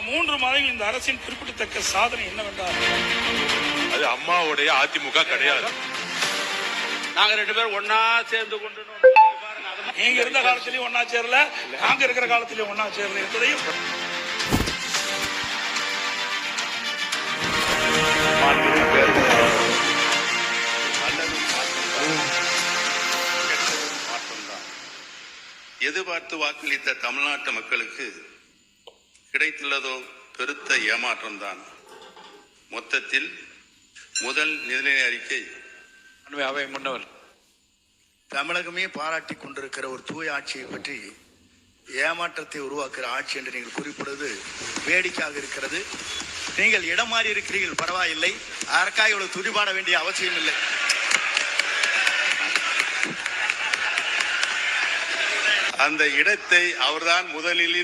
3 மாதங்கள் இந்த அரசின் குறிப்பிடத்தக்க சாதனை என்னவென்றால், அது அம்மாவுடைய அதிமுக கிடையாது. நாங்க 2 பேரும் ஒன்னா சேர்ந்து கொண்டு நீங்க இருந்த காலத்திலயும் ஒன்னா சேரல, நாங்க இருக்கிற காலத்திலயும் ஒன்னா சேரல என்பதையும் எதிர்பார்த்து வாக்களித்த தமிழ்நாட்டு மக்களுக்கு கிடைத்துள்ளதோ பெருத்த ஏமாற்றம்தான். மொத்தத்தில் முதல் நிதிநிலை அறிக்கை அவை முன்னவர் தமிழகமே பாராட்டி கொண்டிருக்கிற ஒரு தூய ஆட்சியை பற்றி ஏமாற்றத்தை உருவாக்குற ஆட்சி என்று நீங்கள் குறிப்பிடுவது வேடிக்கையாக இருக்கிறது. நீங்கள் இடம் மாறி இருக்கிறீர்கள், பரவாயில்லை, அதற்காக இவ்வளவு துதிபாட வேண்டிய அவசியம் இல்லை. அந்த இடத்தை அவர்தான் முதலில்